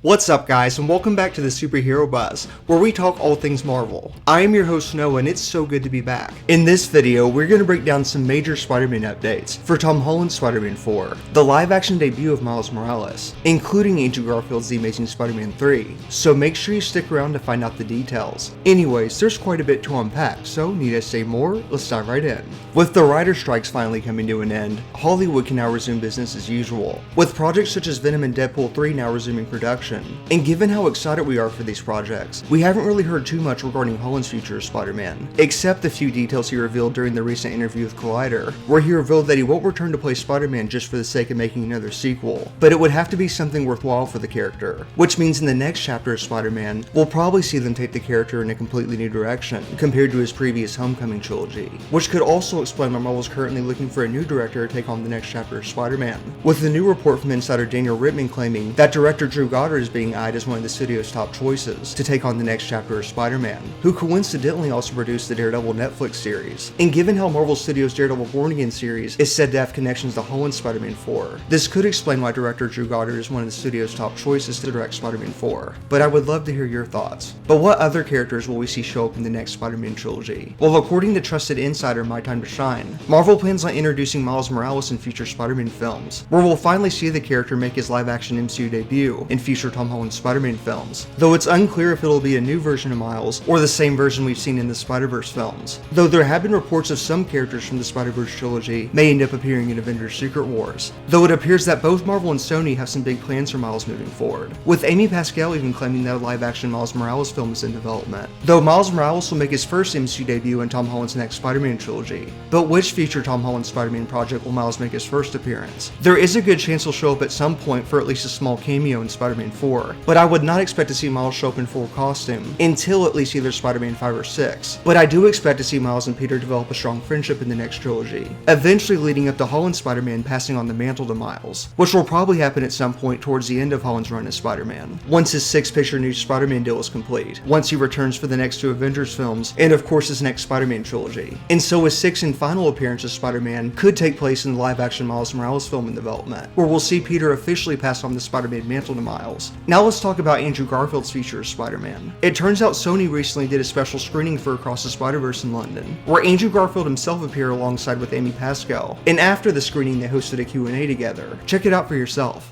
What's up guys, and welcome back to the Superhero Buzz, where we talk all things Marvel. I am your host Noah, and it's so good to be back. In this video, we're going to break down some major Spider-Man updates for Tom Holland's Spider-Man 4, the live-action debut of Miles Morales, including Andrew Garfield's The Amazing Spider-Man 3, so make sure you stick around to find out the details. Anyways, there's quite a bit to unpack, so need I say more? Let's dive right in. With the writer strikes finally coming to an end, Hollywood can now resume business as usual, with projects such as Venom and Deadpool 3 now resuming production. And given how excited we are for these projects, we haven't really heard too much regarding Holland's future as Spider-Man, except the few details he revealed during the recent interview with Collider, where he revealed that he won't return to play Spider-Man just for the sake of making another sequel, but it would have to be something worthwhile for the character, which means in the next chapter of Spider-Man, we'll probably see them take the character in a completely new direction, compared to his previous Homecoming trilogy, which could also explain why Marvel's currently looking for a new director to take on the next chapter of Spider-Man, with the new report from insider Daniel Rittman claiming that director Drew Goddard is being eyed as one of the studio's top choices to take on the next chapter of Spider-Man, who coincidentally also produced the Daredevil Netflix series. And given how Marvel Studios' Daredevil Born Again series is said to have connections to Holland's Spider-Man 4, this could explain why director Drew Goddard is one of the studio's top choices to direct Spider-Man 4. But I would love to hear your thoughts. But what other characters will we see show up in the next Spider-Man trilogy? Well, according to trusted insider My Time to Shine, Marvel plans on introducing Miles Morales in future Spider-Man films, where we'll finally see the character make his live-action MCU debut in future Tom Holland Spider-Man films, though it's unclear if it'll be a new version of Miles or the same version we've seen in the Spider-Verse films, though there have been reports of some characters from the Spider-Verse trilogy may end up appearing in Avengers Secret Wars, though it appears that both Marvel and Sony have some big plans for Miles moving forward, with Amy Pascal even claiming that a live-action Miles Morales film is in development, though Miles Morales will make his first MCU debut in Tom Holland's next Spider-Man trilogy. But which future Tom Holland Spider-Man project will Miles make his first appearance? There is a good chance he'll show up at some point for at least a small cameo in Spider-Man 4, but I would not expect to see Miles show up in full costume until at least either Spider-Man 5 or 6, but I do expect to see Miles and Peter develop a strong friendship in the next trilogy, eventually leading up to Holland's Spider-Man passing on the mantle to Miles, which will probably happen at some point towards the end of Holland's run as Spider-Man, once his 6-picture new Spider-Man deal is complete, once he returns for the next 2 Avengers films, and of course his next Spider-Man trilogy. And so his 6th and final appearance as Spider-Man could take place in the live-action Miles Morales film in development, where we'll see Peter officially pass on the Spider-Man mantle to Miles. Now let's talk about Andrew Garfield's future as Spider-Man. It turns out Sony recently did a special screening for Across the Spider-Verse in London, where Andrew Garfield himself appeared alongside with Amy Pascal, and after the screening they hosted a Q&A together. Check it out for yourself.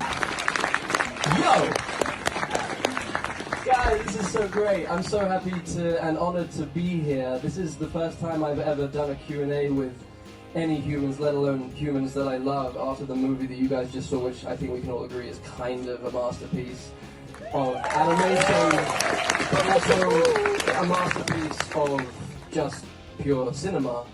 Yo! Guys, this is so great. I'm so happy and honored to be here. This is the first time I've ever done a Q&A with any humans, let alone humans that I love, after the movie that you guys just saw, which I think we can all agree is kind of a masterpiece of animation, but also a masterpiece of just pure cinema.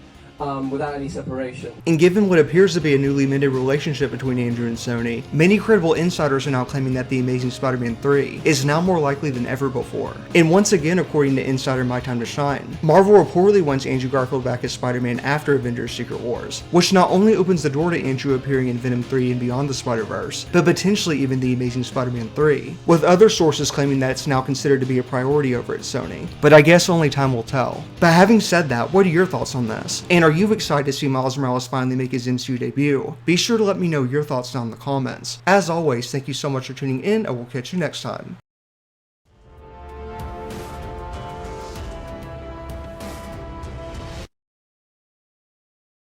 Without any separation. And given what appears to be a newly mended relationship between Andrew and Sony, many credible insiders are now claiming that The Amazing Spider-Man 3 is now more likely than ever before. And once again, according to insider My Time to Shine, Marvel reportedly wants Andrew Garfield back as Spider-Man after Avengers Secret Wars, which not only opens the door to Andrew appearing in Venom 3 and Beyond the Spider-Verse, but potentially even The Amazing Spider-Man 3, with other sources claiming that it's now considered to be a priority over at Sony. But I guess only time will tell. But having said that, what are your thoughts on this? And are you excited to see Miles Morales finally make his MCU debut? Be sure to let me know your thoughts down in the comments. As always, thank you so much for tuning in, and we'll catch you next time.